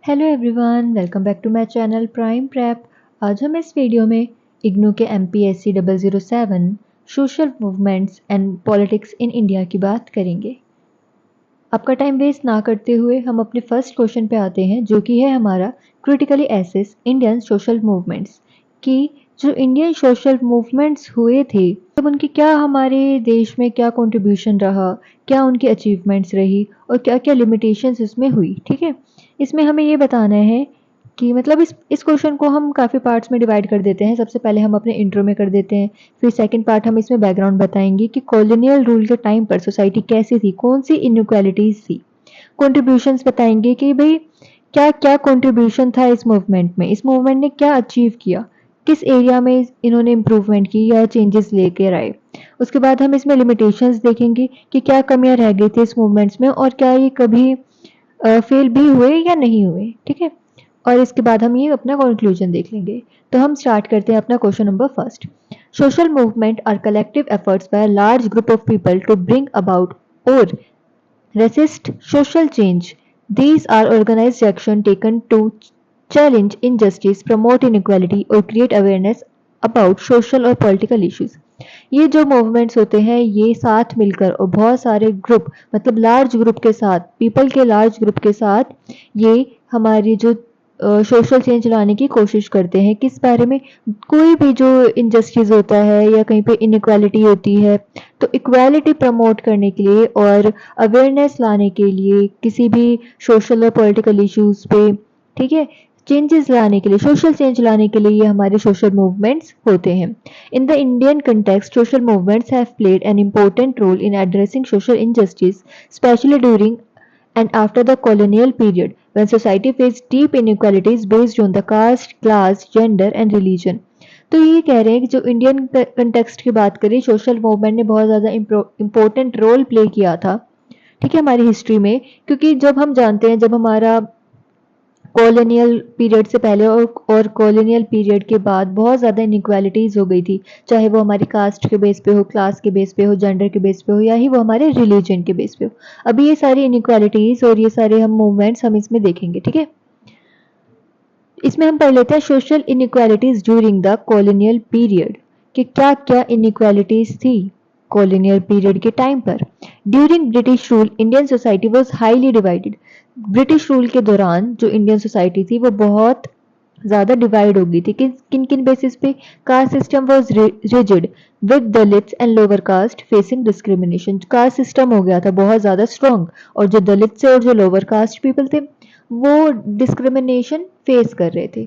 Hello everyone, welcome back to my channel prime prep. आज हम इस वीडियो में इग्नू के MPSC 007 social movements and politics in India की बात करेंगे। आपका टाइम वेस्ट ना करते हुए हम अपने फर्स्ट क्वेश्चन पे आते हैं, जो कि है हमारा critically assess Indian social movements कि जो इंडियन सोशल मूवमेंट्स हुए थे तब उनकी क्या हमारे देश में क्या कंट्रीब्यूशन रहा, क्या उनकी अचीवमेंट्स रही और क्या क्या लिमिटेशंस इसमें हुई। ठीक है, इसमें हमें ये बताना है कि मतलब इस क्वेश्चन को हम काफ़ी पार्ट्स में डिवाइड कर देते हैं। सबसे पहले हम अपने इंट्रो में कर देते हैं, फिर सेकंड पार्ट हम इसमें बैकग्राउंड बताएंगे कि कॉलोनियल रूल के टाइम पर सोसाइटी कैसी थी, कौन सी इनइक्वालिटीज थी, कंट्रीब्यूशंस बताएंगे कि भाई क्या क्या कंट्रीब्यूशन था इस मूवमेंट में, इस मूवमेंट ने क्या अचीव किया, किस एरिया में इन्होंने इम्प्रूवमेंट की या चेंजेस लेकर आए। उसके बाद हम इसमें लिमिटेशंस देखेंगे कि क्या कमियां रह गई थी इस मूवमेंट्स में और क्या ये कभी फेल भी हुए या नहीं हुए। ठीक है, और इसके बाद हम ये अपना कंक्लूजन देख लेंगे। तो हम स्टार्ट करते हैं अपना question number first. Social movement are collective efforts by a large group of people to bring about or resist social change. These are organized action taken to challenge injustice, promote inequality और create awareness about social और political issues. ये जो movements होते हैं ये साथ मिलकर और बहुत सारे ग्रुप मतलब लार्ज ग्रुप के साथ, पीपल के लार्ज ग्रुप के साथ ये हमारी जो सोशल चेंज लाने की कोशिश करते हैं। किस बारे में? कोई भी जो इनजस्टिस होता है या कहीं पे इनइक्वालिटी होती है तो इक्वालिटी प्रमोट करने के लिए और अवेयरनेस लाने के लिए किसी भी सोशल और पॉलिटिकल इश्यूज पे, ठीक है, चेंजेस लाने के लिए, सोशल चेंज लाने के लिए ये हमारे सोशल मूवमेंट्स होते हैं। In the Indian context social movements have played an important role in addressing social injustice, especially during and after the colonial period when society faced deep inequalities based on the caste, class, gender and religion. तो ये कह रहे हैं कि जो Indian context की बात करें, सोशल मूवमेंट ने बहुत ज़्यादा इम्पोर्टेंट रोल प्ले किया था, ठीक है, हमारी हिस्ट्री में। क्योंकि जब हम जानते हैं जब हमारा कॉलोनियल पीरियड से पहले और कॉलोनियल पीरियड के बाद बहुत ज़्यादा इनइक्वालिटीज़ हो गई थी, चाहे वो हमारी कास्ट के बेस पे हो, क्लास के बेस पे हो, जेंडर के बेस पे हो या ही वो हमारे रिलीजन के बेस पे हो। अभी ये सारी इनइक्वालिटीज़ और ये सारे हम मूवमेंट्स हम इसमें देखेंगे। ठीक है, इसमें हम पढ़ लेते हैं social inequalities during the colonial period कि क्या क्या इनइक्वालिटीज थी कॉलोनियल पीरियड के टाइम पर। During British rule Indian society was highly divided. British rule के दौरान जो इंडियन सोसाइटी थी वो बहुत ज़्यादा डिवाइड हो गई थी। किन किन बेसिस पे? Caste system was rigid with Dalits and lower caste facing discrimination. Caste system हो गया था बहुत ज़्यादा स्ट्रॉन्ग और जो दलित से और जो लोअर कास्ट पीपल थे वो डिस्क्रिमिनेशन फेस कर रहे थे।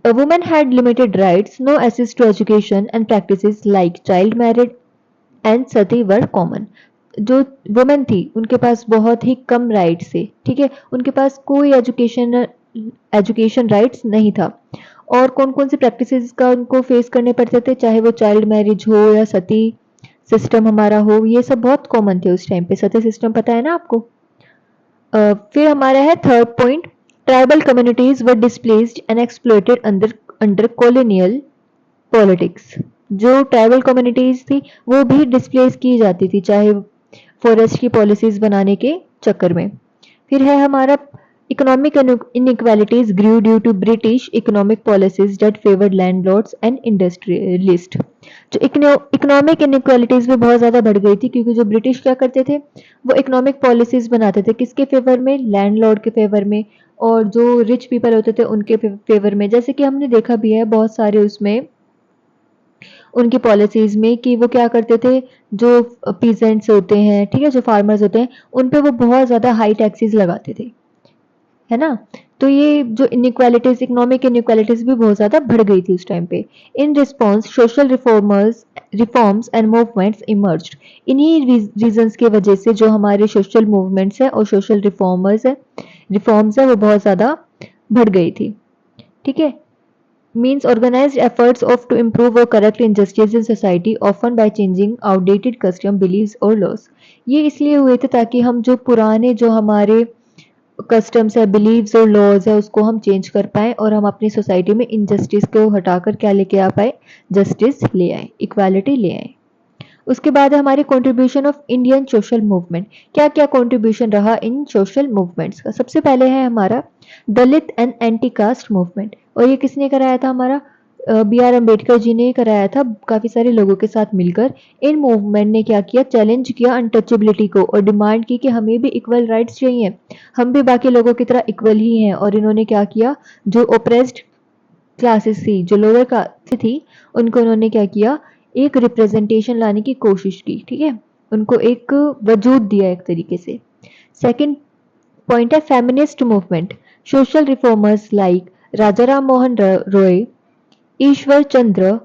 A woman had limited rights, no access to education, and practices like child marriage and sati were common. जो वुमेन थी उनके पास बहुत ही कम राइट्स थे, ठीक है, उनके पास कोई एजुकेशन राइट्स नहीं था। और कौन कौन से प्रैक्टिसेस का उनको फेस करने पड़ते थे, चाहे वो चाइल्ड मैरिज हो या सती सिस्टम हमारा हो, ये सब बहुत कॉमन थे उस टाइम पे। सती सिस्टम पता है ना आपको। फिर हमारा है third point, tribal communities were displaced and exploited under under colonial politics. जो ट्राइबल कम्युनिटीज थी वो भी डिस्प्लेस की जाती थी, चाहे फॉरेस्ट की पॉलिसीज बनाने के चक्कर में। फिर है हमारा economic inequalities grew due to British economic policies that favored landlords and industrialists. जो इकोनॉमिक inequalities भी बहुत ज़्यादा बढ़ गई थी क्योंकि जो ब्रिटिश क्या करते थे वो इकोनॉमिक पॉलिसीज बनाते थे, किसके फेवर में? लैंडलॉर्ड के फेवर में और जो रिच पीपल होते थे उनके फेवर में। जैसे कि हमने देखा भी है बहुत सारे उसमें उनकी पॉलिसीज में कि वो क्या करते थे, जो पीजेंट्स होते हैं, ठीक है, जो फार्मर्स होते हैं उन पे वो बहुत ज़्यादा हाई टैक्सेस लगाते थे, है ना। तो ये जो इनइक्वालिटीज, इकोनॉमिक इनइक्वालिटीज भी बहुत ज़्यादा बढ़ गई थी उस टाइम पे। In response social reforms and movements emerged. इन्हीं रीजंस की वजह से जो हमारे सोशल मूवमेंट्स है और सोशल रिफॉर्म्स है वो बहुत ज़्यादा बढ़ गई थी। ठीक है, means organized efforts of to improve or correct injustice in society often by changing outdated custom beliefs or laws. ये इसलिए हुए थे ताकि हम जो पुराने जो हमारे कस्टम्स है, बिलीव्स और लॉज है उसको हम चेंज कर पाए और हम अपनी सोसाइटी में इनजस्टिस को हटाकर क्या लेके आ पाए? जस्टिस ले आए, इक्वालिटी ले आए। उसके बाद है हमारे contribution of Indian social movement. क्या क्या कंट्रीब्यूशन रहा इन सोशल मूवमेंट्स का? सबसे पहले है हमारा दलित एंड एंटी कास्ट मूवमेंट, और ये किसने कराया था? हमारा बी आर अम्बेडकर जी ने कराया था काफी सारे लोगों के साथ मिलकर। इन मूवमेंट ने क्या किया? चैलेंज किया अनटचेबिलिटी को और डिमांड की कि हमें भी इक्वल राइट्स चाहिए, हम भी बाकी लोगों की तरह इक्वल ही हैं। और इन्होंने क्या किया? जो ओप्रेस्ड क्लासेस थी, जो लोअर क्लास थी, उनको उन्होंने क्या किया? एक रिप्रेजेंटेशन लाने की कोशिश की, ठीक है, उनको एक वजूद दिया एक तरीके से। सेकंड पॉइंट है feminist movement. Social reformers like Rajaram Mohan Roy, Ishwar Chandra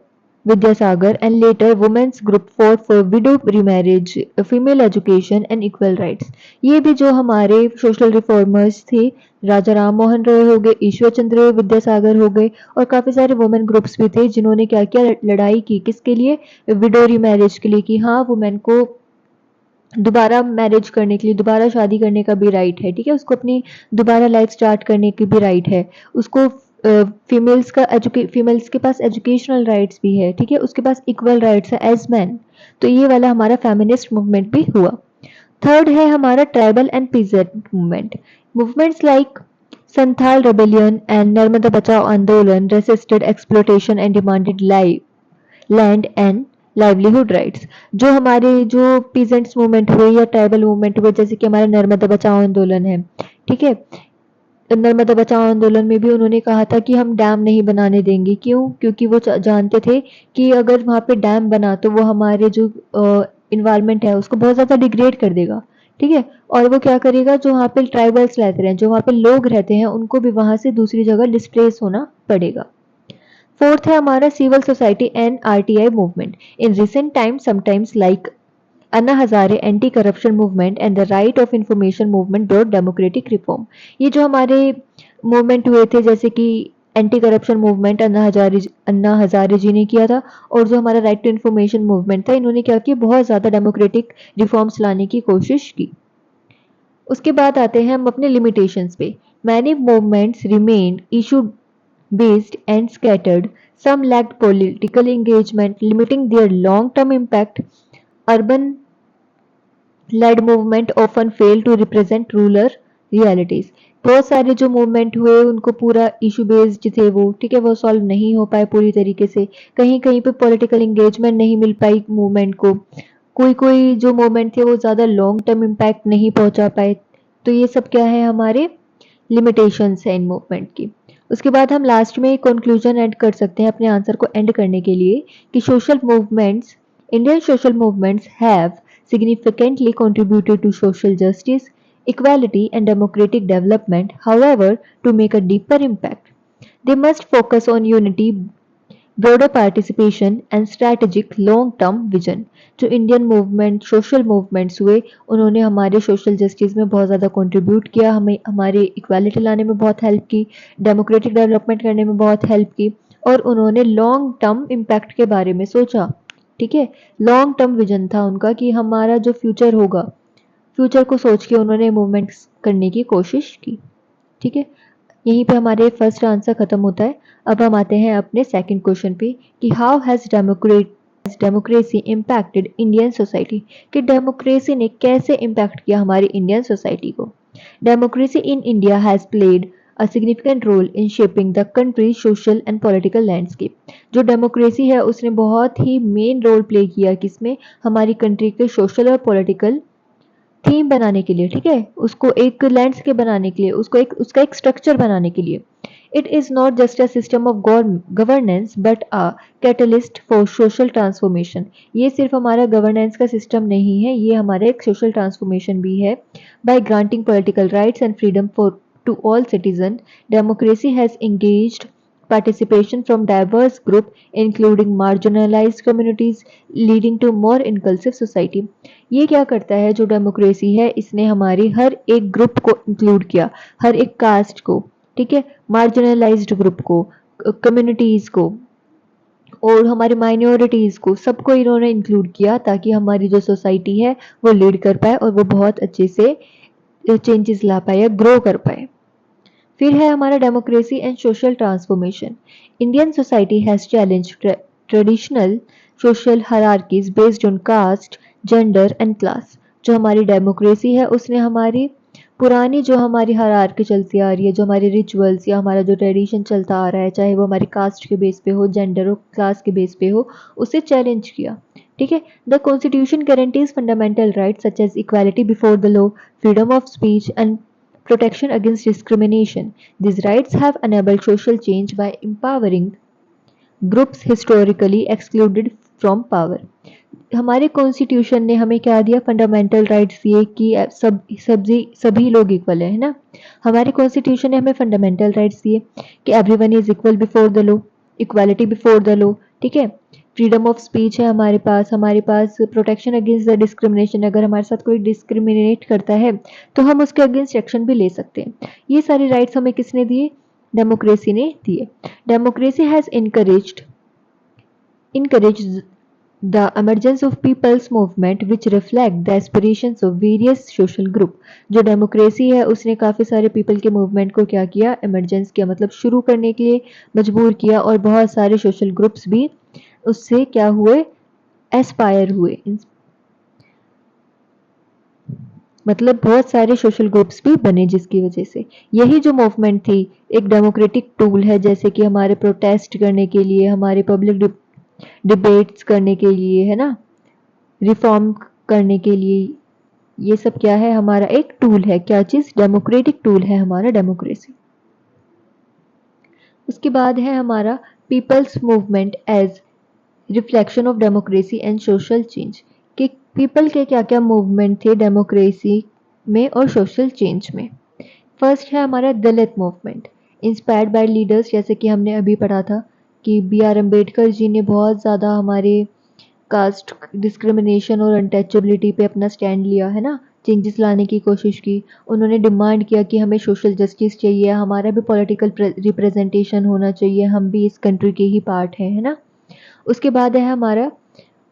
Vidyasagar and later women's group fought for widow remarriage, female education and equal rights। ये भी जो हमारे सोशल रिफॉर्मर्स थे, राजा राम मोहन रॉय हो गए, ईश्वर चंद्र विद्यासागर हो गए, और काफी सारे वुमेन ग्रुप्स भी थे जिन्होंने क्या किया? लड़ाई की किसके लिए? विडो रिमैरिज के लिए, कि हाँ वुमेन को दोबारा मैरिज करने के लिए, दोबारा शादी करने का भी राइट है, ठीक है, उसको अपनी दोबारा लाइफ स्टार्ट करने की भी राइट है, उसको फीमेल्स के पास एजुकेशनल राइट्स भी है, ठीक है, उसके पास इक्वल राइट्स है एज मैन। तो ये वाला हमारा फेमिनिस्ट मूवमेंट भी हुआ। थर्ड है हमारा tribal and peasant movement. Movements like Santhal rebellion and Narmada Bachao आंदोलन resisted exploitation and demanded land and livelihood rights. जो हमारे जो पीजेंट्स मूवमेंट हुए या ट्राइबल मूवमेंट हुए, जैसे कि हमारा नर्मदा बचाओ आंदोलन है, ठीक है, नर्मदा बचाओ आंदोलन में भी उन्होंने कहा था कि हम डैम नहीं बनाने देंगे। क्यों? क्योंकि वो जानते थे कि अगर वहां पे डैम बना तो वो हमारे जो इन्वायरमेंट है उसको बहुत ज्यादा डिग्रेड कर देगा, ठीक है, और वो क्या करेगा? जो वहाँ पे ट्राइबल्स रहते हैं, जो वहाँ पे लोग रहते हैं, उनको भी वहां से दूसरी जगह डिस्प्लेस होना पड़ेगा। फोर्थ है हमारा civil society and RTI movement. In recent time sometimes like Anna Hazare anti corruption movement and the right of information movement brought democratic reform. ये जो हमारे मूवमेंट हुए थे, जैसे कि anti corruption movement Anna Hazare ji ने किया था, और जो हमारा राइट टू इंफॉर्मेशन मूवमेंट था, इन्होंने क्या किया? बहुत ज्यादा डेमोक्रेटिक रिफॉर्म्स लाने की कोशिश की। उसके बाद आते हैं हम अपने लिमिटेशंस पे। Many movements remain issue based and scattered. Some lacked political engagement, limiting their long term impact. Urban led movement often fail to represent rural realities. बहुत सारे जो मूवमेंट हुए उनको पूरा इशू बेस्ड थे वो, ठीक है, वो सॉल्व नहीं हो पाए पूरी तरीके से, कहीं कहीं पे पॉलिटिकल एंगेजमेंट नहीं मिल पाई मूवमेंट को, कोई कोई जो मूवमेंट थे वो ज़्यादा लॉन्ग टर्म इम्पैक्ट नहीं पहुंचा पाए। तो ये सब क्या है? हमारे लिमिटेशंस है इन मूवमेंट की। उसके बाद हम लास्ट में कंक्लूजन ऐड कर सकते हैं अपने आंसर को एंड करने के लिए, कि social movements, Indian social movements have significantly contributed to social justice, equality and democratic development. However, to make a deeper impact, they must focus on unity, broader participation and strategic long term vision। जो Indian movement social movements हुए, उन्होंने हमारे social justice में बहुत ज़्यादा contribute किया, हमें हमारे इक्वालिटी लाने में बहुत हेल्प की, डेमोक्रेटिक डेवलपमेंट करने में बहुत हेल्प की, और उन्होंने लॉन्ग टर्म इम्पैक्ट के बारे में सोचा, ठीक है, लॉन्ग टर्म विजन था उनका कि हमारा जो फ्यूचर होगा, फ्यूचर को सोच के उन्होंने मूवमेंट्स करने की कोशिश की, ठीक है। यहीं पे हमारे फर्स्ट आंसर खत्म होता है। अब हम आते हैं अपने सेकंड क्वेश्चन पे, कि how has democracy impacted Indian society, कि डेमोक्रेसी ने कैसे इम्पैक्ट किया हमारी इंडियन सोसाइटी को। Democracy in India has played a significant role in shaping the country's social and political landscape। जो डेमोक्रेसी है उसने बहुत ही मेन रोल प्ले किया किसमें? हमारी कंट्री के सोशल और पॉलिटिकल थीम बनाने के लिए, ठीक है, उसको एक लैंडस्केप बनाने के लिए, उसको एक उसका एक स्ट्रक्चर बनाने के लिए। It is not just a system of governance but a catalyst for social transformation. ये सिर्फ हमारा गवर्नेंस का सिस्टम नहीं है, ये हमारा एक सोशल ट्रांसफॉर्मेशन भी है। By granting political rights and freedom for to all citizen, democracy has engaged participation from diverse group including marginalized communities, leading to more inclusive society। ये क्या करता है जो डेमोक्रेसी है, इसने हमारी हर एक ग्रुप को इंक्लूड किया, हर एक कास्ट को, ठीक है, मार्जिनलाइज्ड ग्रुप को, कम्युनिटीज को, और हमारे माइनॉरिटीज को, सबको इन्होंने इंक्लूड किया ताकि हमारी जो सोसाइटी है वो लीड कर पाए और वो बहुत अच्छे से चेंजेस ला पाए या ग्रो कर पाए। फिर है हमारा democracy and social transformation. Indian society has challenge traditional social hierarchies based on caste, gender and class. जो हमारी डेमोक्रेसी है उसने हमारी पुरानी जो हमारी हायरार्की चलती आ रही है, जो हमारे रिचुअल्स या हमारा जो ट्रेडिशन चलता आ रहा है, चाहे वो हमारी कास्ट के बेस पे हो, जेंडर हो, क्लास के बेस पे हो, उसे चैलेंज किया। ठीक है। The constitution guarantees fundamental rights such as equality before the law, freedom of speech and protection against discrimination. These rights have enabled social change by empowering groups historically excluded from power. हमारे constitution ने हमें क्या दिया? Fundamental rights दिए कि सभी लोग equal है ना। हमारे कॉन्स्टिट्यूशन ने हमें फंडामेंटल राइट्स दिए कि everyone is equal before the law, equality before the law. ठीक है। फ्रीडम ऑफ स्पीच है हमारे पास प्रोटेक्शन अगेंस्ट द डिस्क्रिमिनेशन, अगर हमारे साथ कोई डिस्क्रिमिनेट करता है तो हम उसके अगेंस्ट एक्शन भी ले सकते हैं। ये सारे राइट्स हमें किसने दिए? डेमोक्रेसी ने दिए। Democracy has encouraged the emergence of people's movement which reflect the aspirations of various social group। जो डेमोक्रेसी है उसने काफ़ी सारे पीपल के मूवमेंट को क्या किया? इमरजेंस किया, मतलब शुरू करने के लिए मजबूर किया, और बहुत सारे सोशल ग्रुप्स भी उससे क्या हुए? एस्पायर हुए, मतलब बहुत सारे सोशल ग्रुप्स भी बने जिसकी वजह से। यही जो मूवमेंट थी एक डेमोक्रेटिक टूल है, जैसे कि हमारे प्रोटेस्ट करने के लिए, हमारे पब्लिक डिबेट्स करने के लिए, है ना, रिफॉर्म करने के लिए। ये सब क्या है? हमारा एक टूल है। क्या चीज़? डेमोक्रेटिक टूल है हमारा डेमोक्रेसी। उसके बाद है हमारा people's movement as reflection of democracy and social change, कि पीपल के क्या क्या मूवमेंट थे डेमोक्रेसी में और सोशल चेंज में। फर्स्ट है हमारा दलित मूवमेंट, इंस्पायर्ड बाय लीडर्स, जैसे कि हमने अभी पढ़ा था कि B.R. अम्बेडकर जी ने बहुत ज़्यादा हमारे कास्ट डिस्क्रिमिनेशन और अनटचेबिलिटी पे अपना स्टैंड लिया, है ना, चेंजेस लाने की कोशिश की। उन्होंने डिमांड किया कि हमें सोशल जस्टिस चाहिए, हमारा भी पॉलिटिकल रिप्रेजेंटेशन होना चाहिए, हम भी इस कंट्री के ही पार्ट हैं, है ना। उसके बाद है हमारा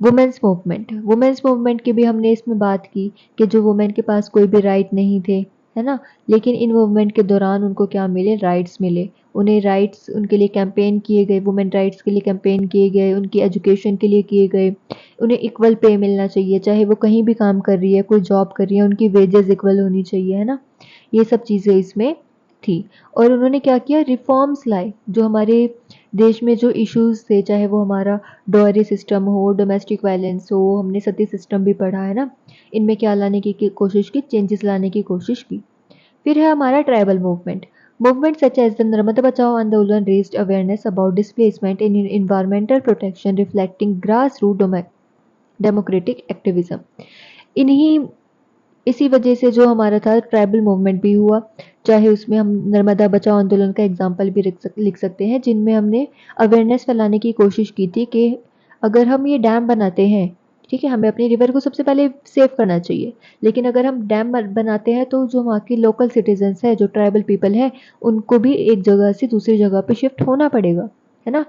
वुमेन्स मूवमेंट। वुमेन्स मूवमेंट की भी हमने इसमें बात की कि जो वुमेन के पास कोई भी राइट नहीं थे, है ना, लेकिन इन मूवमेंट के दौरान उनको क्या मिले? राइट्स मिले। उन्हें राइट्स, उनके लिए कैंपेन किए गए, वुमेन राइट्स के लिए कैंपेन किए गए, उनकी एजुकेशन के लिए किए गए। उन्हें इक्वल पे मिलना चाहिए, चाहे वो कहीं भी काम कर रही है, कोई जॉब कर रही है, उनकी वेजेस इक्वल होनी चाहिए, है ना। ये सब चीज़ें इसमें थी। और उन्होंने क्या किया? रिफॉर्म्स लाए, जो हमारे देश में जो इश्यूज थे, चाहे वो हमारा डॉयरी सिस्टम हो, डोमेस्टिक वायलेंस हो, हमने सती सिस्टम भी पढ़ा है ना, इनमें क्या लाने की कोशिश की? चेंजेस लाने की कोशिश की। फिर है हमारा tribal movement. Movement such as the Narmada Bachao Andolan raised awareness about displacement in environmental protection reflecting grass root democratic activism. इन्हीं इसी वजह से जो हमारा था ट्राइबल मूवमेंट भी हुआ, चाहे उसमें हम नर्मदा बचाओ आंदोलन का एग्जाम्पल भी लिख सकते हैं, जिनमें हमने अवेयरनेस फैलाने की कोशिश की थी कि अगर हम ये डैम बनाते हैं, ठीक है, हमें अपनी रिवर को सबसे पहले सेव करना चाहिए, लेकिन अगर हम डैम बनाते हैं तो जो वहाँ की लोकल सिटीजन्स है, जो ट्राइबल पीपल है, उनको भी एक जगह से दूसरी जगह पे शिफ्ट होना पड़ेगा, है ना।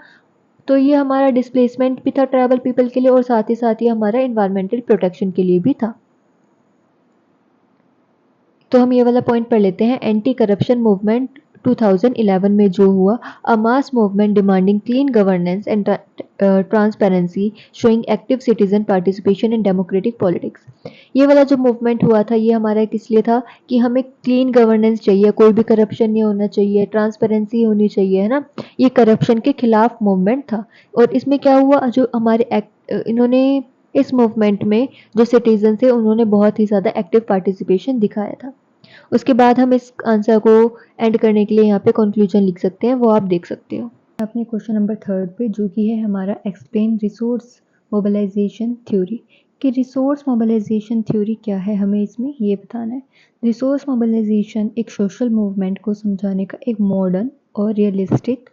तो ये हमारा डिस्प्लेसमेंट भी था ट्राइबल पीपल के लिए, और साथ ही हमारा इन्वायरमेंटल प्रोटेक्शन के लिए भी था। तो हम ये वाला पॉइंट पढ़ लेते हैं। एंटी करप्शन मूवमेंट 2011 में जो हुआ, a mass movement demanding clean governance and transparency showing active citizen participation in democratic politics. ये वाला जो मूवमेंट हुआ था, ये हमारा किस लिए था? कि हमें क्लीन गवर्नेंस चाहिए, कोई भी करप्शन नहीं होना चाहिए, ट्रांसपेरेंसी होनी चाहिए, है ना। ये करप्शन के खिलाफ मूवमेंट था। और इसमें क्या हुआ? जो हमारे इन्होंने इस मूवमेंट में जो सिटीजन थे, उन्होंने बहुत ही ज़्यादा एक्टिव पार्टिसिपेशन दिखाया था। उसके बाद हम इस आंसर को एंड करने के लिए यहाँ पे कंक्लूजन लिख सकते हैं, वो आप देख सकते हो अपने क्वेश्चन नंबर 3 पे, जो कि है हमारा एक्सप्लेन रिसोर्स मोबिलाइजेशन थ्योरी। कि रिसोर्स मोबिलाइजेशन थ्योरी क्या है, हमें इसमें ये बताना है। रिसोर्स मोबिलाइजेशन एक सोशल मूवमेंट को समझाने का एक मॉडर्न और रियलिस्टिक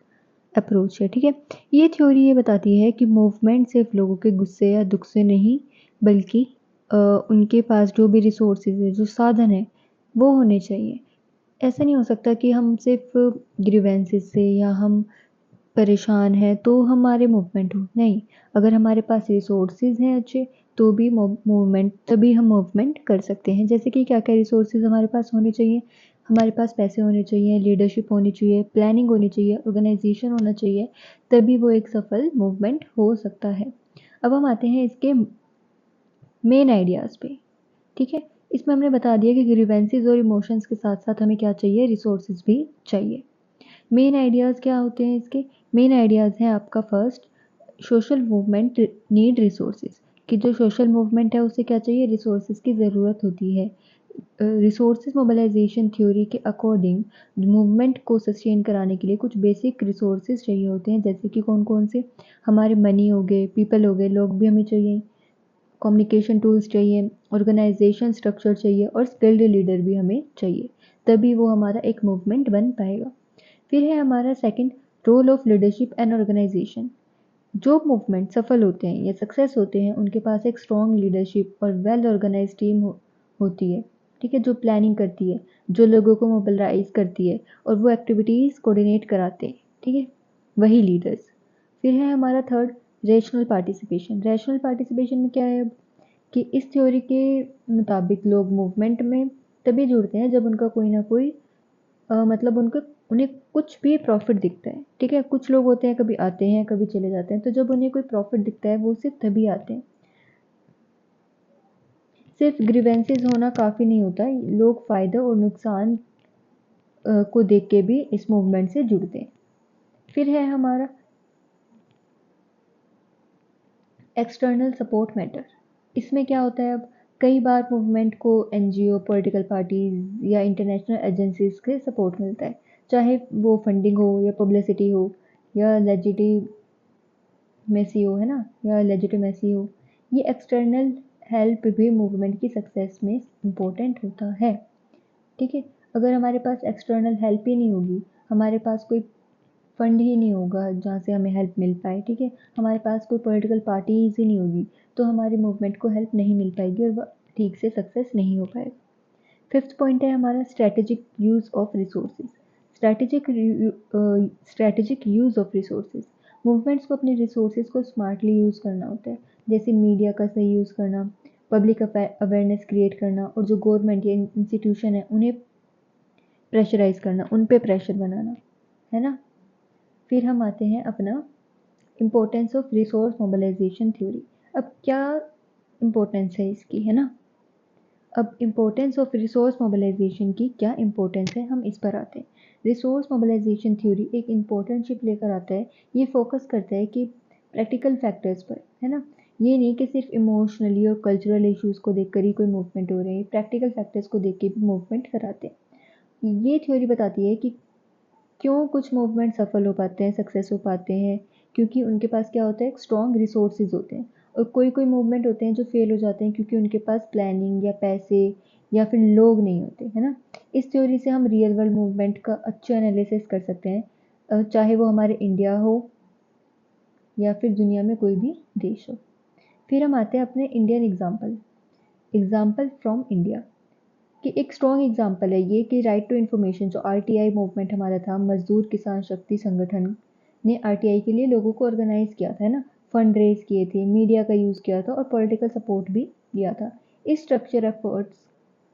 अप्रोच है। ठीक है। ये थ्योरी ये बताती है कि मूवमेंट सिर्फ लोगों के गुस्से या दुख से नहीं, बल्कि उनके पास जो भी रिसोर्सेज है, जो साधन है, वो होने चाहिए। ऐसा नहीं हो सकता कि हम सिर्फ ग्रीवेंसेस से या हम परेशान हैं तो हमारे मूवमेंट हो, नहीं। अगर हमारे पास रिसोर्सेज हैं अच्छे, तो भी मूवमेंट, तभी हम मूवमेंट कर सकते हैं। जैसे कि क्या क्या रिसोर्सेज हमारे पास होने चाहिए? हमारे पास पैसे होने चाहिए, लीडरशिप होनी चाहिए, प्लानिंग होनी चाहिए, ऑर्गेनाइजेशन होना चाहिए, तभी वो एक सफल मूवमेंट हो सकता है। अब हम आते हैं इसके मेन आइडियाज़ पे। ठीक है। इसमें हमने बता दिया कि ग्रीवेंसेस और इमोशंस के साथ साथ हमें क्या चाहिए, रिसोर्सेज भी चाहिए। मेन आइडियाज़ क्या होते हैं इसके? मेन आइडियाज़ हैं आपका first, social movement need resources, कि जो सोशल मूवमेंट है उसे क्या चाहिए, रिसोर्सेज की ज़रूरत होती है। रिसोर्सेज मोबिलाइजेशन थ्योरी के अकॉर्डिंग मूवमेंट को सस्टेन कराने के लिए कुछ बेसिक रिसोर्सेज चाहिए होते हैं, जैसे कि कौन कौन से, हमारे मनी हो गए, पीपल हो गए, लोग भी हमें चाहिए, कम्युनिकेशन टूल्स चाहिए, ऑर्गेनाइजेशन स्ट्रक्चर चाहिए और स्किल्ड लीडर भी हमें चाहिए, तभी वो हमारा एक मूवमेंट बन पाएगा। फिर है हमारा second, role of leadership and organisation. जो मूवमेंट सफल होते हैं या सक्सेस होते हैं उनके पास एक स्ट्रॉन्ग लीडरशिप और वेल ऑर्गेनाइज टीम होती है, ठीक है, जो प्लानिंग करती है, जो लोगों को मोबिलाइज करती है और वो एक्टिविटीज़ कोऑर्डिनेट कराते हैं, ठीक है, वही लीडर्स। फिर है हमारा third, rational participation. Rational participation में क्या है अब, कि इस थ्योरी के मुताबिक लोग मूवमेंट में तभी जुड़ते हैं जब उनका कोई ना कोई मतलब उन्हें कुछ भी प्रॉफिट दिखता है, ठीक है। कुछ लोग होते हैं कभी आते हैं कभी चले जाते हैं, तो जब उन्हें कोई प्रॉफिट दिखता है वो सिर्फ तभी आते हैं। सिर्फ ग्रीवेंसेस होना काफ़ी नहीं होता, लोग फ़ायदा और नुकसान को देख के भी इस मूवमेंट से जुड़ते हैं। फिर है हमारा एक्सटर्नल सपोर्ट मैटर। इसमें क्या होता है अब, कई बार मूवमेंट को एनजीओ, पॉलिटिकल पार्टीज या इंटरनेशनल एजेंसीज के सपोर्ट मिलता है, चाहे वो फंडिंग हो या पब्लिसिटी हो या लेजिटिमेसी हो, है ना, या लेजिटिमेसी हो। ये एक्सटर्नल हेल्प भी मूवमेंट की सक्सेस में इम्पोर्टेंट होता है, ठीक है। अगर हमारे पास एक्सटर्नल हेल्प ही नहीं होगी, हमारे पास कोई फंड ही नहीं होगा जहाँ से हमें हेल्प मिल पाए, ठीक है, हमारे पास कोई पॉलिटिकल पार्टीज ही नहीं होगी, तो हमारे मूवमेंट को हेल्प नहीं मिल पाएगी और वह ठीक से सक्सेस नहीं हो पाएगा। फिफ्थ पॉइंट है हमारा strategic use of resources. Strategic use of resources, movements को अपने रिसोर्सेज को स्मार्टली यूज़ करना होता है, जैसे मीडिया का सही यूज़ करना, पब्लिक अवेयरनेस क्रिएट करना और जो गवर्नमेंट या इंस्टीट्यूशन है उन्हें प्रेशराइज करना, उन पे प्रेशर बनाना, है ना। फिर हम आते हैं अपना importance of resource mobilisation theory. अब क्या इम्पोर्टेंस है इसकी, है ना। अब इम्पोर्टेंस ऑफ रिसोर्स मोबिलाइजेशन की क्या इम्पोर्टेंस है, हम इस पर आते हैं। रिसोर्स मोबिलाइजेशन थ्योरी एक इम्पोर्टेंट शिप लेकर आता है, ये फोकस करता है कि प्रैक्टिकल फैक्टर्स पर, है ना। ये नहीं कि सिर्फ इमोशनली और कल्चरल इश्यूज़ को देखकर ही कोई मूवमेंट हो रही है, प्रैक्टिकल फैक्टर्स को देख के भी मूवमेंट कराते हैं। ये थ्योरी बताती है कि क्यों कुछ मूवमेंट सफल हो पाते हैं, सक्सेस हो पाते हैं, क्योंकि उनके पास क्या होता है, स्ट्रॉन्ग रिसोर्सेज होते हैं। और कोई कोई मूवमेंट होते हैं जो फेल हो जाते हैं क्योंकि उनके पास प्लानिंग या पैसे या फिर लोग नहीं होते, है ना। इस थ्योरी से हम रियल वर्ल्ड मूवमेंट का अच्छा एनालिसिस कर सकते हैं, चाहे वो हमारे इंडिया हो या फिर दुनिया में कोई भी देश हो। फिर हम आते हैं अपने Indian example, example from India, कि एक स्ट्रॉन्ग एग्जांपल है ये कि राइट टू इन्फॉर्मेशन, जो आरटीआई मूवमेंट हमारा था, मजदूर किसान शक्ति संगठन ने आरटीआई के लिए लोगों को ऑर्गेनाइज किया था, है ना, फंड रेज किए थे, मीडिया का यूज़ किया था और पॉलिटिकल सपोर्ट भी दिया था। इस स्ट्रक्चर एफर्ट्स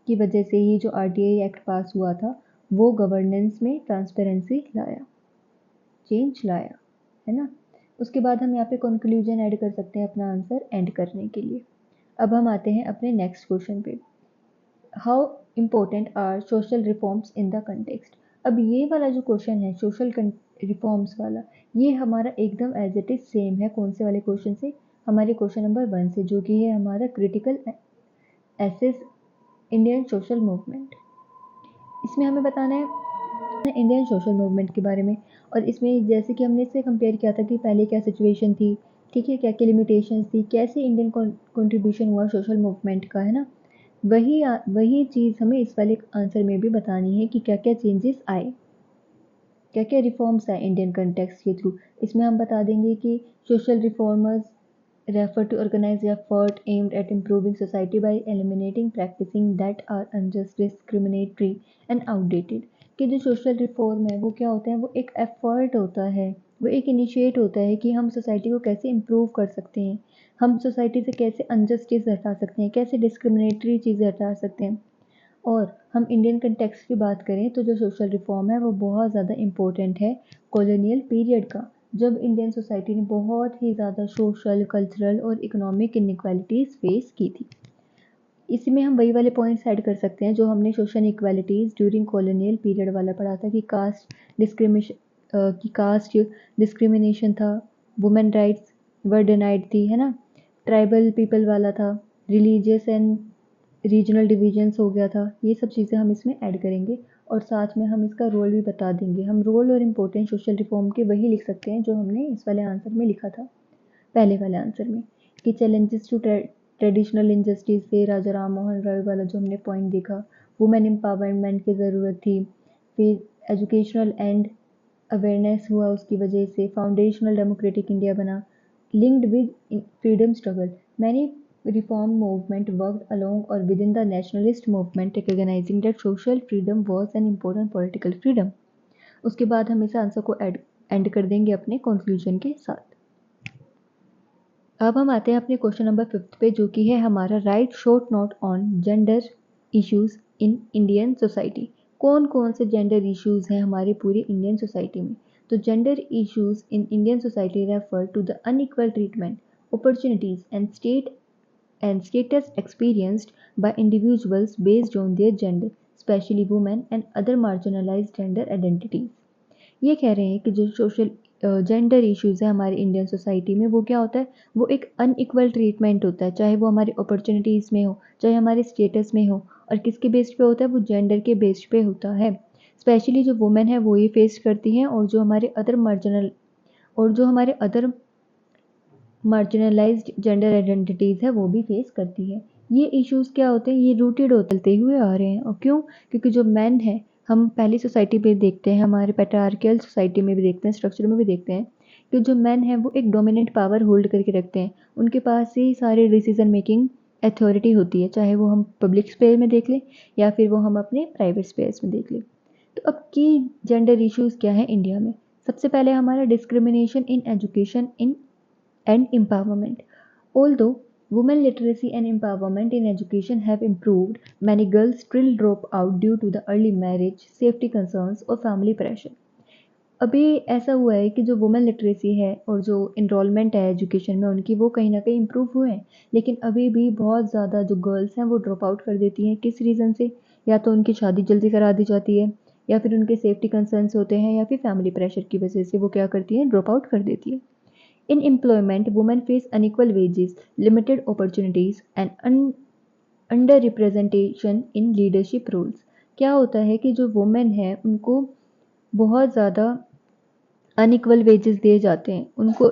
की वजह से ही जो आरटीआई एक्ट पास हुआ था वो गवर्नेंस में ट्रांसपेरेंसी लाया, चेंज लाया, है ना। उसके बाद हम यहाँ पे कंक्लूजन ऐड कर सकते हैं अपना आंसर एंड करने के लिए। अब हम आते हैं अपने नेक्स्ट क्वेश्चन पे, how important are social reforms in the context. अब ये वाला जो क्वेश्चन है सोशल रिफॉर्म्स वाला, ये हमारा एकदम एज इट इज सेम है कौन से वाले क्वेश्चन से, हमारे क्वेश्चन नंबर 1 से, जो कि है हमारा critical assess Indian social movement. इसमें हमें बताना है इंडियन सोशल मूवमेंट के बारे में, और इसमें जैसे कि हमने इससे कंपेयर किया था कि पहले क्या सिचुएशन थी, ठीक है, क्या क्या लिमिटेशंस थी, कैसे इंडियन कंट्रीब्यूशन हुआ सोशल मूवमेंट का, है ना। वही चीज़ हमें इस वाले आंसर में भी बतानी है कि क्या क्या चेंजेस आए, क्या क्या रिफॉर्म्स आए इंडियन कंटेक्स्ट के थ्रू। इसमें हम बता देंगे कि social reformers refer to organized effort aimed at improving society by eliminating practicing that are unjust, discriminatory and outdated। कि जो सोशल रिफॉर्म है वो क्या होता है, वो एक एफर्ट होता है, वो एक इनिशिएट होता है कि हम सोसाइटी को कैसे इम्प्रूव कर सकते हैं, हम सोसाइटी से कैसे अनजस्ट चीज़ हटा सकते हैं, कैसे डिस्क्रिमिनेटरी चीज़ें हटा सकते हैं। और हम इंडियन कंटेक्स्ट की बात करें तो जो सोशल रिफॉर्म है वो बहुत ज़्यादा इम्पोर्टेंट है कॉलोनियल पीरियड का, जब इंडियन सोसाइटी ने बहुत ही ज़्यादा सोशल, कल्चरल और इकोनॉमिक इनइक्वालिटीज़ फेस की थी। इसमें हम वही वाले पॉइंट्स ऐड कर सकते हैं जो हमने social equalities during colonial period वाला पढ़ा था कि कास्ट डिस्क्रिमिनेशन था, वुमेन राइट्स वर डिनाइड थी, है ना, ट्राइबल पीपल वाला था, रिलीजियस एंड रीजनल डिवीजन्स हो गया था। ये सब चीज़ें हम इसमें ऐड करेंगे और साथ में हम इसका रोल भी बता देंगे। हम रोल और इम्पोर्टेंट सोशल रिफॉर्म के वही लिख सकते हैं जो हमने इस वाले आंसर में लिखा था, पहले वाले आंसर में, कि चैलेंजेस टू ट्रेडिशनल इंजस्टिस से राजा राम मोहन रॉय वाला जो हमने पॉइंट देखा, वुमेन एम्पावरमेंट की ज़रूरत थी, फिर एजुकेशनल एंड अवेयरनेस हुआ उसकी वजह से, फाउंडेशनल डेमोक्रेटिक इंडिया बना, linked with freedom struggle, many reform movement worked along और with in the nationalist movement recognizing that social freedom was an important political freedom. उसके बाद हम इस आंसर को एंड कर देंगे अपने कंक्लूजन के साथ। अब हम आते हैं अपने क्वेश्चन नंबर 5 पे, जो कि है हमारा right short note on gender issues in Indian society. कौन कौन से जेंडर इश्यूज हैं हमारे पूरी इंडियन सोसाइटी में? तो gender issues in Indian society refer to the unequal treatment, opportunities and status experienced by individuals based on their gender, especially women and other marginalized gender identities। ये कह रहे हैं कि जो सोशल जेंडर इश्यूज़ है हमारी इंडियन सोसाइटी में, वो क्या होता है, वो एक अनइक्वल ट्रीटमेंट होता है, चाहे वो हमारी अपॉर्चुनिटीज़ में हो, चाहे हमारे स्टेटस में हो, और किसके बेस्ड पे होता है, वो जेंडर के बेस्ड पे होता है। स्पेशली जो वुमेन है वो ये फेस करती हैं, और जो हमारे अदर मार्जिनलाइज्ड जेंडर आइडेंटिटीज़ है वो भी फेस करती है। ये इश्यूज़ क्या होते हैं, ये रूटेड होते हुए आ रहे हैं। और क्यों? क्योंकि जो मेन है, हम पहली सोसाइटी में देखते हैं, हमारे पैट्रियार्कल सोसाइटी में भी देखते हैं, स्ट्रक्चर में भी देखते हैं कि जो मेन है वो एक डोमिनेंट पावर होल्ड करके रखते हैं, उनके पास ही सारे डिसीजन मेकिंग अथॉरिटी होती है, चाहे वो हम पब्लिक स्पेयर में देख लें या फिर वो हम अपने प्राइवेट स्पेयर्स में देख लें। तो अब की जेंडर इश्यूज़ क्या है इंडिया में? सबसे पहले हमारा discrimination in education in and empowerment. Although women literacy and empowerment in education have improved, many girls still drop out due to the early marriage, safety concerns और family pressure। अभी ऐसा हुआ है कि जो वुमेन लिटरेसी है और जो इनरोलमेंट है एजुकेशन में उनकी, वो कहीं ना कहीं इम्प्रूव हुए हैं, लेकिन अभी भी बहुत ज़्यादा जो गर्ल्स हैं वो ड्रॉप आउट कर देती हैं। किस रीज़न से? या तो उनकी शादी जल्दी करा दी जाती है, या फिर उनके सेफ्टी कंसर्न्स होते हैं, या फिर फैमिली प्रेशर की वजह से वो क्या करती हैं, ड्रॉप आउट कर देती है। In employment, women face unequal wages, limited opportunities and underrepresentation in leadership roles। क्या होता है कि जो वुमेन है उनको बहुत ज़्यादा अनइक्वल वेजेस दिए जाते हैं, उनको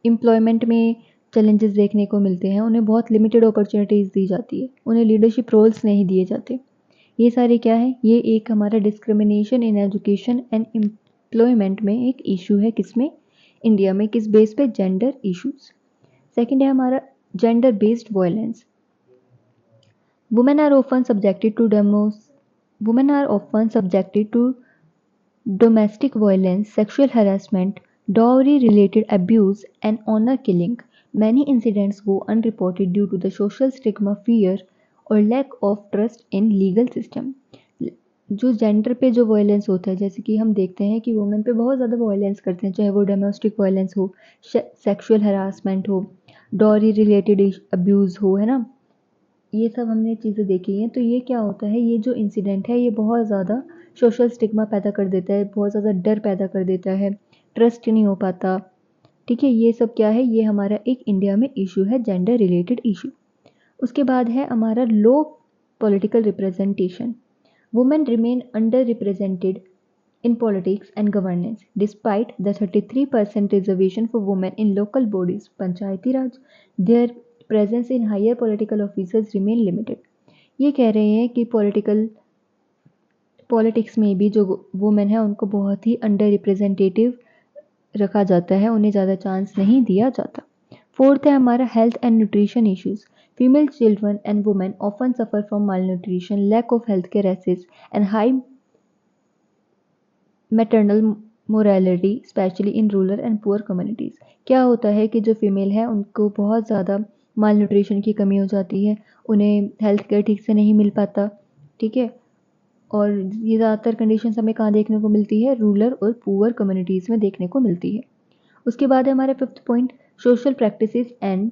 एम्प्लॉयमेंट में चैलेंजेस देखने को मिलते हैं, उन्हें बहुत लिमिटेड अपॉर्चुनिटीज़ दी जाती है, उन्हें लीडरशिप रोल्स नहीं दिए जाते। ये सारे क्या है, ये एक हमारा discrimination in education and employment में एक इशू है। किसमें? इंडिया में। किस बेस पे? Gender issues. सेकंड है हमारा gender based violence. Women are often subjected to domestic violence, sexual harassment, dowry related abuse, and honor killing. Many incidents go unreported due to the social stigma, fear, और lack of trust in legal system। जो gender पे जो violence होता है, जैसे कि हम देखते हैं कि वुमेन पे बहुत ज़्यादा वायलेंस करते हैं, चाहे वो डोमेस्टिक वायलेंस हो, सेक्सुअल हरासमेंट हो, डॉरी रिलेटेड अब्यूज़ हो, है ना, ये सब हमने चीज़ें देखी हैं। तो ये क्या होता है, ये जो इंसिडेंट है ये बहुत ज़्यादा सोशल स्टिग्मा पैदा कर देता है, बहुत ज़्यादा डर पैदा कर देता है, ट्रस्ट नहीं हो पाता। ठीक है, ये सब क्या है, ये हमारा एक इंडिया में इशू है, जेंडर रिलेटेड इशू। उसके बाद है हमारा low political representation. Women remain under represented in politics and governance despite the 33% reservation for women in local bodies panchayati raj, their presence in higher political offices remain limited। ये कह रहे हैं कि politics में भी जो वुमेन है उनको बहुत ही अंडर रिप्रेजेंटेटिव रखा जाता है, उन्हें ज़्यादा चांस नहीं दिया जाता। फोर्थ है हमारा health and nutrition issues. Female children and women often suffer from malnutrition, lack of health care access and high maternal morality specially in rural and poor communities. क्या होता है कि जो फीमेल है उनको बहुत ज़्यादा माल न्यूट्रिशन की कमी हो जाती है, उन्हें हेल्थ केयर ठीक से नहीं मिल पाता। ठीक है, और ये ज़्यादातर कंडीशंस हमें कहाँ देखने को मिलती है, रूरल और पुअर कम्युनिटीज़ में देखने को मिलती है। उसके बाद है हमारा fifth point, social practices and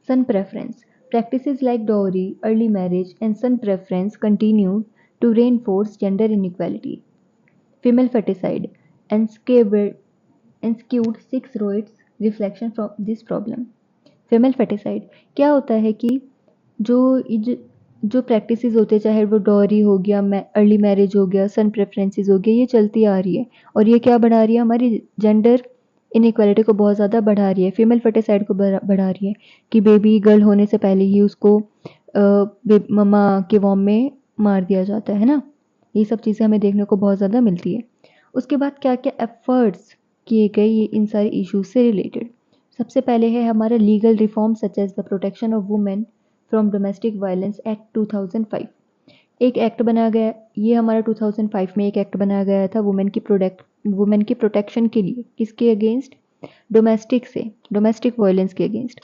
son preference. Practices like dowry, early marriage, and son preference continue to reinforce gender inequality. Female feticide and skewed sex roles reflection from this problem. Female foeticide क्या होता है कि जो जो जो practices होते हैं, चाहे वो डॉरी हो गया, अर्ली मैरिज हो गया, सन प्रेफरेंसेस हो गया, ये चलती आ रही है और ये क्या बढ़ा रही है, हमारी जेंडर इनइक्वालिटी को बहुत ज़्यादा बढ़ा रही है, फीमेल फेटिसाइड को बढ़ा रही है कि बेबी गर्ल होने से पहले ही उसको मम्मा के वॉम में मार दिया जाता है ना। ये सब चीज़ें हमें देखने को बहुत ज़्यादा मिलती है। उसके बाद क्या क्या एफर्ट्स किए गए ये इन सारे इश्यूज से रिलेटेड। सबसे पहले है हमारा legal reform such as the protection of women from domestic violence act 2005। एक एक्ट बनाया गया, ये हमारा 2005 में एक एक्ट बनाया गया था वुमेन की प्रोटेक्शन के लिए। किसके अगेंस्ट? डोमेस्टिक वायलेंस के अगेंस्ट।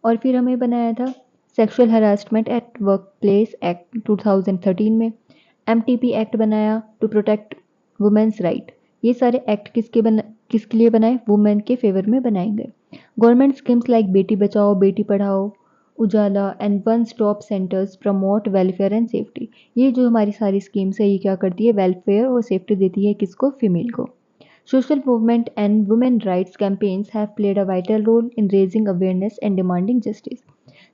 और फिर हमें बनाया था sexual harassment at work place act 2013 में। एमटीपी एक्ट बनाया टू प्रोटेक्ट वुमेन्स राइट। ये सारे एक्ट किसके लिए बनाए? वुमेन के फेवर में बनाए गए। गवर्नमेंट स्कीम्स लाइक बेटी Bachao Beti Padhao, Ujala and one stop centres promote welfare and safety. ये जो हमारी सारी स्कीम्स है ये क्या करती है? वेलफेयर और सेफ्टी देती है किसको? फीमेल को। Social movement and women rights campaigns have played a vital role in raising awareness and demanding justice.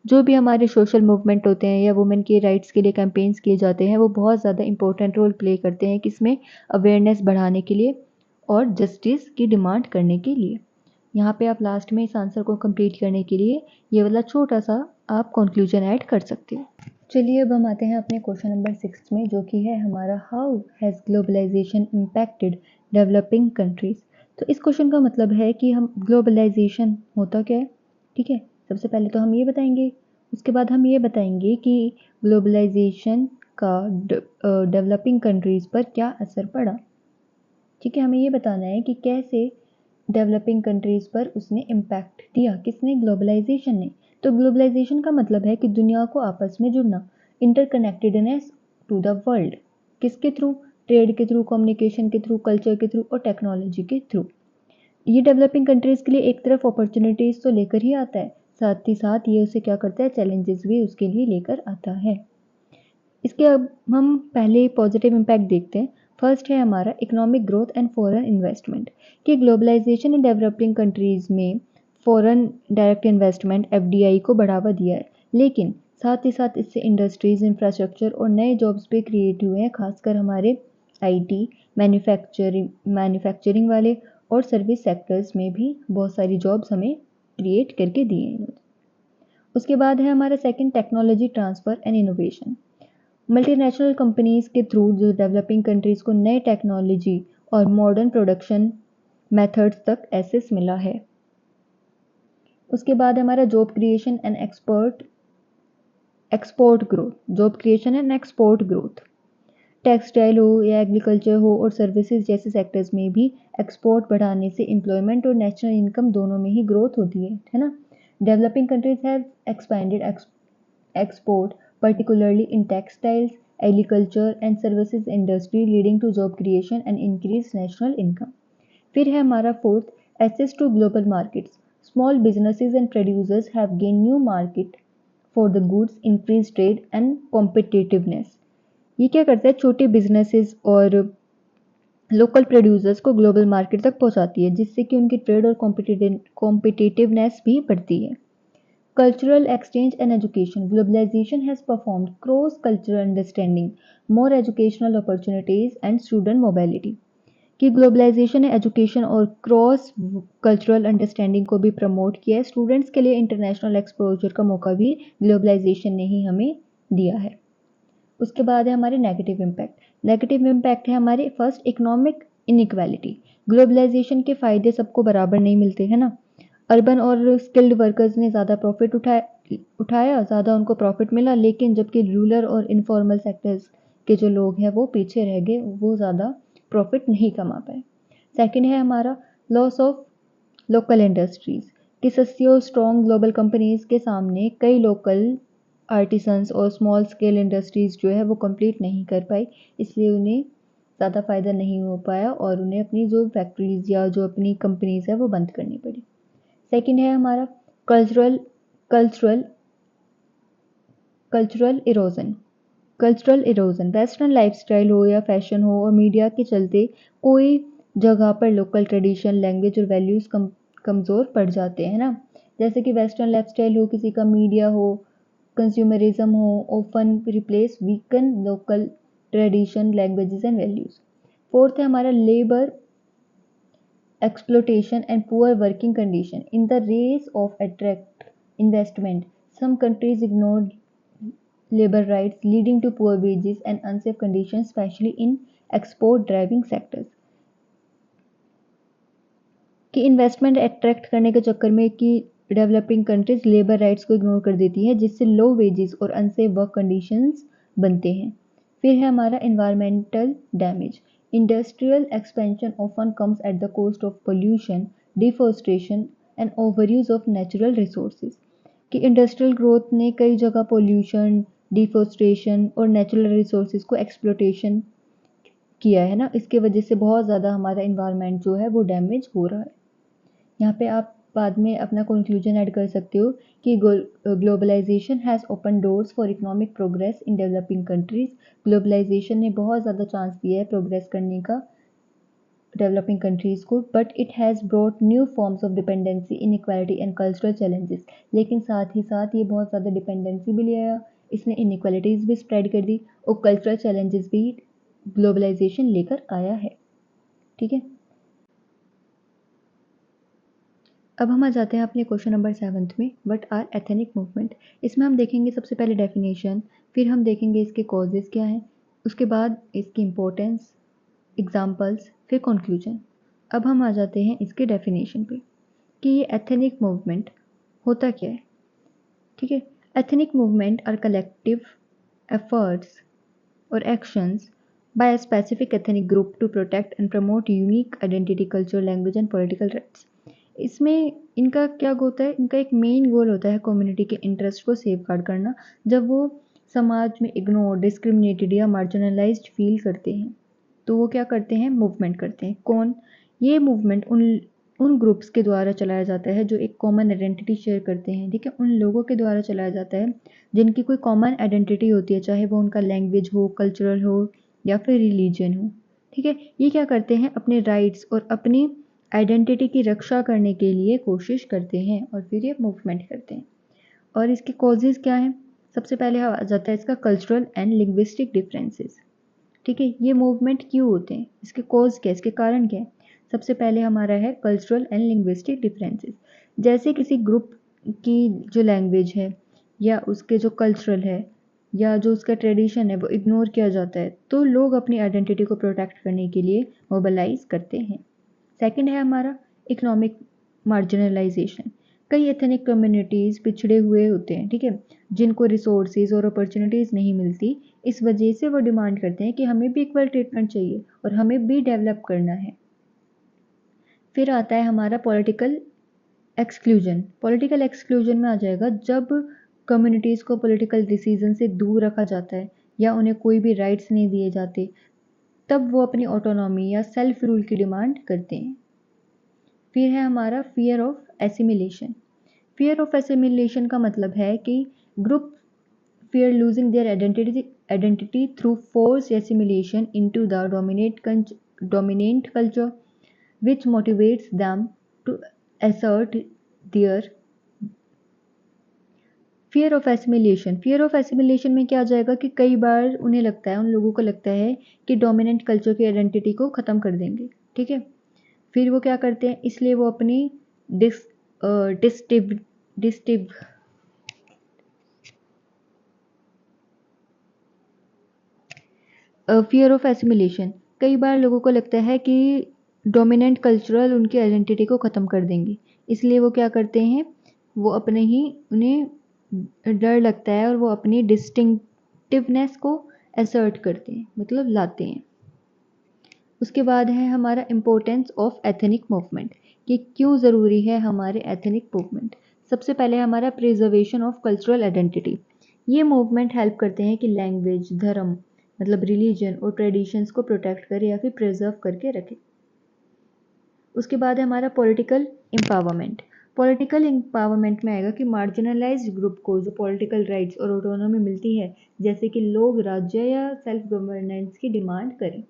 जो भी हमारे सोशल मूवमेंट होते हैं या वुमेन के राइट्स के लिए कैंपेन्स किए जाते हैं वो बहुत ज़्यादा इंपॉर्टेंट रोल प्ले करते हैं किसमें? अवेयरनेस बढ़ाने के लिए और जस्टिस की डिमांड करने के लिए। यहाँ पे आप लास्ट में इस आंसर को कंप्लीट करने के लिए ये वाला छोटा सा आप कंक्लूजन ऐड कर सकते हो। चलिए अब हम आते हैं अपने क्वेश्चन नंबर 6 में, जो कि है हमारा how has globalisation impacted developing countries. तो इस क्वेश्चन का मतलब है कि हम ग्लोबलाइजेशन होता क्या है, ठीक है। सबसे पहले तो हम ये बताएंगे, उसके बाद हम ये बताएंगे कि ग्लोबलाइजेशन का डेवलपिंग कंट्रीज पर क्या असर पड़ा, ठीक है। हमें ये बताना है कि कैसे डेवलपिंग कंट्रीज पर उसने इम्पैक्ट दिया। किसने? ग्लोबलाइजेशन ने। तो ग्लोबलाइजेशन का मतलब है कि दुनिया को आपस में जुड़ना, इंटरकनेक्टेडनेस टू द वर्ल्ड। किसके थ्रू? ट्रेड के थ्रू, कम्युनिकेशन के थ्रू, कल्चर के थ्रू और टेक्नोलॉजी के थ्रू। ये डेवलपिंग कंट्रीज के लिए एक तरफ अपॉर्चुनिटीज तो लेकर ही आता है, साथ ही साथ ये उसे क्या करता है? चैलेंजेस भी उसके लिए लेकर आता है। इसके अब हम पहले पॉजिटिव इम्पैक्ट देखते हैं। फर्स्ट है हमारा economic growth and foreign investment, कि ग्लोबलाइजेशन इन डेवलपिंग कंट्रीज में फॉरेन डायरेक्ट इन्वेस्टमेंट एफडीआई को बढ़ावा दिया है, लेकिन साथ ही साथ इससे इंडस्ट्रीज, इंफ्रास्ट्रक्चर और नए जॉब्स भी क्रिएट हुए हैं, खासकर हमारे आईटी, मैन्युफैक्चरिंग वाले और सर्विस सेक्टर्स में भी बहुत सारी जॉब्स हमें क्रिएट करके दिए हैं। उसके बाद है हमारा second technology transfer and innovation. Multinational companies के थ्रू जो डेवलपिंग कंट्रीज को नए टेक्नोलॉजी और मॉडर्न प्रोडक्शन मेथड्स तक एक्सेस मिला है। उसके बाद हमारा job creation and export growth. Textile हो या एग्रीकल्चर हो और सर्विसेज जैसे सेक्टर्स में भी एक्सपोर्ट बढ़ाने से एम्प्लॉयमेंट और नेशनल इनकम दोनों में ही ग्रोथ होती है ना। Developing countries have expanded export, particularly in textiles, agriculture and services industry, leading to job creation and increased national income. फिर है हमारा fourth, access to global markets. Small businesses and producers have gained new market for the goods, increased trade and competitiveness. ये क्या करता है? छोटे businesses और local producers को ग्लोबल मार्केट तक पहुंचाती है, जिससे कि उनकी ट्रेड और कॉम्पिटिटिवनेस भी बढ़ती है। Cultural exchange and education. Globalization has performed cross-cultural understanding, more educational opportunities and student mobility. कि ग्लोबलाइजेशन ने एजुकेशन और क्रॉस कल्चरल अंडरस्टैंडिंग को भी प्रमोट किया है। स्टूडेंट्स के लिए इंटरनेशनल एक्सपोजर का मौका भी ग्लोबलाइजेशन ने ही हमें दिया है। उसके बाद है हमारे नेगेटिव इम्पैक्ट। नेगेटिव इम्पैक्ट है हमारे फर्स्ट इकोनॉमिक इनइक्वालिटी। ग्लोबलाइजेशन के फ़ायदे सबको बराबर नहीं मिलते हैं ना। अर्बन और स्किल्ड वर्कर्स ने ज़्यादा प्रॉफिट उठाया, ज़्यादा उनको प्रॉफिट मिला, लेकिन जबकि रूरल और इनफॉर्मल सेक्टर्स के जो लोग हैं वो पीछे रह गए, वो ज़्यादा प्रॉफिट नहीं कमा पाए। सेकंड है हमारा लॉस ऑफ लोकल इंडस्ट्रीज़, कि सस्ती और स्ट्रॉन्ग ग्लोबल कंपनीज के सामने कई लोकल आर्टिसंस और स्मॉल स्केल इंडस्ट्रीज़ जो है वो कंप्लीट नहीं कर पाई, इसलिए उन्हें ज़्यादा फ़ायदा नहीं हो पाया और उन्हें अपनी जो फैक्ट्रीज़ या जो अपनी कंपनीज़ है वो बंद करनी पड़ी। सेकंड है हमारा cultural cultural erosion. Cultural erosion western lifestyle हो या फैशन हो और मीडिया के चलते कोई जगह पर लोकल ट्रेडिशन, लैंग्वेज और वैल्यूज़ कमज़ोर पड़ जाते हैं ना। जैसे कि वेस्टर्न लाइफस्टाइल हो, किसी का मीडिया हो, कंज्यूमरिज्म हो, often replace weaken local tradition, languages and values. Fourth है हमारा labour exploitation and poor working condition. In the race of attract investment, some countries ignore labor rights, leading to poor wages and unsafe conditions, especially in export driving sectors. कि investment attract करने के चक्कर में कि developing countries labour rights को ignore कर देती है, जिससे लो वेजेस और अनसेफ वर्क कंडीशंस बनते हैं। फिर है हमारा environmental damage. Industrial expansion often comes at the cost of pollution, deforestation and overuse of natural resources. कि इंडस्ट्रियल ग्रोथ ने कई जगह पोल्यूशन, डिफॉरेस्टेशन और नेचुरल रिसोर्सेज को एक्सप्लोटेशन किया है ना। इसके वजह से बहुत ज़्यादा हमारा इन्वायरमेंट जो है वो डैमेज हो रहा है। यहाँ पे आप बाद में अपना कंक्लूजन ऐड कर सकते हो कि globalisation has open doors for economic progress in developing countries. Globalisation ने बहुत ज़्यादा चांस दिया है प्रोग्रेस करने का डेवलपिंग कंट्रीज को, but it has brought new forms of dependency, inequality and cultural challenges. लेकिन साथ ही साथ ये बहुत ज़्यादा डिपेंडेंसी भी ले आया, इसने इनइक्वालिटीज़ भी स्प्रेड कर दी और कल्चरल चैलेंजेस भी ग्लोबलाइजेशन लेकर आया है। ठीक है, अब हम आ जाते हैं अपने क्वेश्चन नंबर 7 में, व्हाट आर एथनिक मूवमेंट। इसमें हम देखेंगे सबसे पहले डेफिनेशन, फिर हम देखेंगे इसके कॉजेज़ क्या हैं, उसके बाद इसकी इम्पोर्टेंस, एग्जांपल्स, फिर कंक्लूजन। अब हम आ जाते हैं इसके डेफिनेशन पे कि ये एथनिक मूवमेंट होता क्या है। ठीक है, ethnic movement are collective efforts or actions by a specific ethnic group to protect and promote unique identity, culture, language and political rights. इसमें इनका क्या होता है, इनका एक मेन गोल होता है कम्युनिटी के इंटरेस्ट को सेफ गार्ड करना, जब वो समाज में इग्नोर, डिस्क्रिमिनेटेड या मार्जिनलाइज्ड फील करते हैं तो वो क्या करते हैं, मूवमेंट करते हैं। कौन, ये मूवमेंट उन ग्रुप्स के द्वारा चलाया जाता है जो एक कॉमन आइडेंटिटी शेयर करते हैं। ठीक है, उन लोगों के द्वारा चलाया जाता है जिनकी कोई कॉमन आइडेंटिटी होती है, चाहे वो उनका लैंग्वेज हो, कल्चरल हो या फिर रिलीजन हो। ठीक है, ये क्या करते हैं, अपने राइट्स और अपनी आइडेंटिटी की रक्षा करने के लिए कोशिश करते हैं और फिर ये मूवमेंट करते हैं। और इसके कॉजेज़ क्या हैं, सबसे पहले आ जाता है इसका कल्चरल एंड लिंग्विस्टिक डिफरेंसेस। ठीक है, ये मूवमेंट क्यों होते हैं, इसके कॉज क्या है, इसके कारण क्या है। सबसे पहले हमारा है कल्चरल एंड लिंग्विस्टिक डिफरेंसेस। जैसे किसी ग्रुप की जो लैंग्वेज है या उसके जो कल्चरल है या जो उसका ट्रेडिशन है वो इग्नोर किया जाता है, तो लोग अपनी आइडेंटिटी को प्रोटेक्ट करने के लिए मोबिलाइज करते हैं। सेकंड है हमारा इकोनॉमिक मार्जिनलाइजेशन। कई एथनिक कम्युनिटीज़ पिछड़े हुए होते हैं, ठीक है, जिनको रिसोर्सेज और अपॉर्चुनिटीज़ नहीं मिलती। इस वजह से वो डिमांड करते हैं कि हमें भी इक्वल ट्रीटमेंट चाहिए और हमें भी डेवलप करना है। फिर आता है हमारा पॉलिटिकल एक्सक्लूजन। पॉलिटिकल एक्सक्लूजन में आ जाएगा जब कम्युनिटीज़ को पॉलिटिकल डिसीजन से दूर रखा जाता है या उन्हें कोई भी राइट्स नहीं दिए जाते, तब वो अपनी ऑटोनॉमी या सेल्फ रूल की डिमांड करते हैं। फिर है हमारा fear of assimilation. Fear of assimilation का मतलब है कि group fear losing their identity through forced assimilation into the dominant culture, which motivates them to assert their fear of assimilation। fear of assimilation में क्या आ जाएगा कि कई बार उन्हें लगता है, उन लोगों को लगता है कि डोमिनेंट कल्चर की आइडेंटिटी को ख़त्म कर देंगे। ठीक है, फिर वो क्या करते हैं, इसलिए वो अपनी डिस्टिव फियर ऑफ एसिमिलेशन, कई बार लोगों को लगता है कि डोमिनेंट कल्चरल उनकी आइडेंटिटी को ख़त्म कर देंगे, इसलिए वो क्या करते हैं, वो अपने ही, उन्हें डर लगता है और वो अपनी डिस्टिंक्टिवनेस को असर्ट करते हैं, मतलब लाते हैं। उसके बाद है हमारा इम्पोर्टेंस ऑफ एथनिक मूवमेंट, कि क्यों ज़रूरी है हमारे एथनिक मूवमेंट। सबसे पहले हमारा प्रिजर्वेशन ऑफ कल्चरल आइडेंटिटी। ये मूवमेंट हेल्प करते हैं कि लैंग्वेज, धर्म मतलब रिलीजन और ट्रेडिशंस को प्रोटेक्ट करे या फिर प्रिजर्व करके रखे। उसके बाद है हमारा पॉलिटिकल एम्पावरमेंट। पॉलिटिकल एम्पावरमेंट में आएगा कि मार्जिनलाइज्ड ग्रुप को जो पॉलिटिकल राइट्स और ऑटोनॉमी मिलती है, जैसे कि लोग राज्य या सेल्फ गवर्नेंस की डिमांड करें।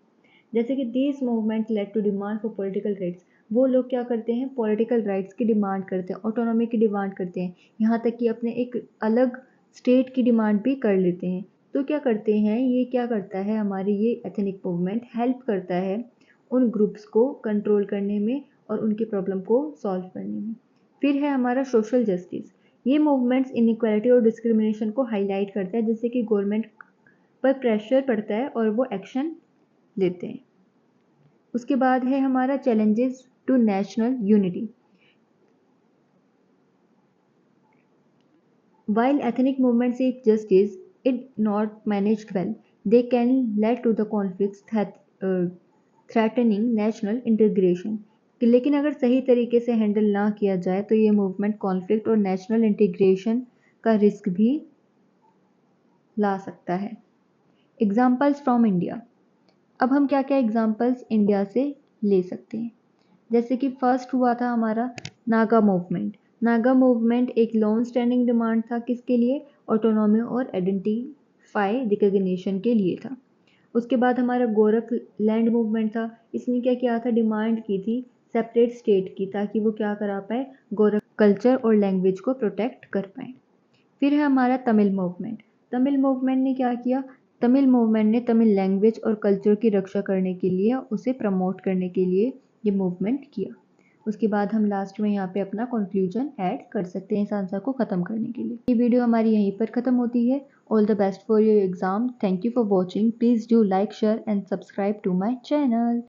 जैसे कि this movement led to demand for political rights, वो लोग क्या करते हैं, पॉलिटिकल राइट्स की डिमांड करते हैं, ऑटोनॉमी की डिमांड करते हैं, यहाँ तक कि अपने एक अलग स्टेट की डिमांड भी कर लेते हैं। तो क्या करते हैं, ये क्या करता है, हमारी ये एथनिक मूवमेंट हेल्प करता है उन ग्रुप्स को कंट्रोल करने में और उनकी प्रॉब्लम को सॉल्व करने में। फिर है हमारा सोशल जस्टिस। ये मूवमेंट्स इनइक्वालिटी और डिस्क्रिमिनेशन को हाईलाइट करता है, जिससे कि गवर्नमेंट पर प्रेशर पड़ता है और वो एक्शन लेते हैं। उसके बाद है हमारा challenges to national unity. While ethnic movements seek justice, if not managed well, they can lead to the conflicts threatening national integration. लेकिन अगर सही तरीके से हैंडल ना किया जाए तो ये मूवमेंट कॉन्फ्लिक्ट और नेशनल इंटीग्रेशन का रिस्क भी ला सकता है। Examples from India. अब हम क्या क्या एग्जाम्पल्स इंडिया से ले सकते हैं। जैसे कि फर्स्ट हुआ था हमारा नागा मूवमेंट। नागा मूवमेंट एक लॉन्ग स्टैंडिंग डिमांड था, किसके लिए, ऑटोनॉमी और आइडेंटिफाई रिकॉग्निशन के लिए था। उसके बाद हमारा गोरख लैंड मूवमेंट था। इसने क्या किया था, डिमांड की थी सेपरेट स्टेट की, ताकि वो क्या करा पाए, गोरख कल्चर और लैंग्वेज को प्रोटेक्ट कर पाए। फिर है हमारा तमिल मूवमेंट। तमिल मूवमेंट ने क्या किया, तमिल मूवमेंट ने तमिल लैंग्वेज और कल्चर की रक्षा करने के लिए, उसे प्रमोट करने के लिए ये मूवमेंट किया। उसके बाद हम लास्ट में यहाँ पे अपना कंक्लूजन ऐड कर सकते हैं इस आंसर को ख़त्म करने के लिए। ये वीडियो हमारी यहीं पर ख़त्म होती है। All the best for your exam. Thank you for watching. Please do like, share and subscribe to my channel.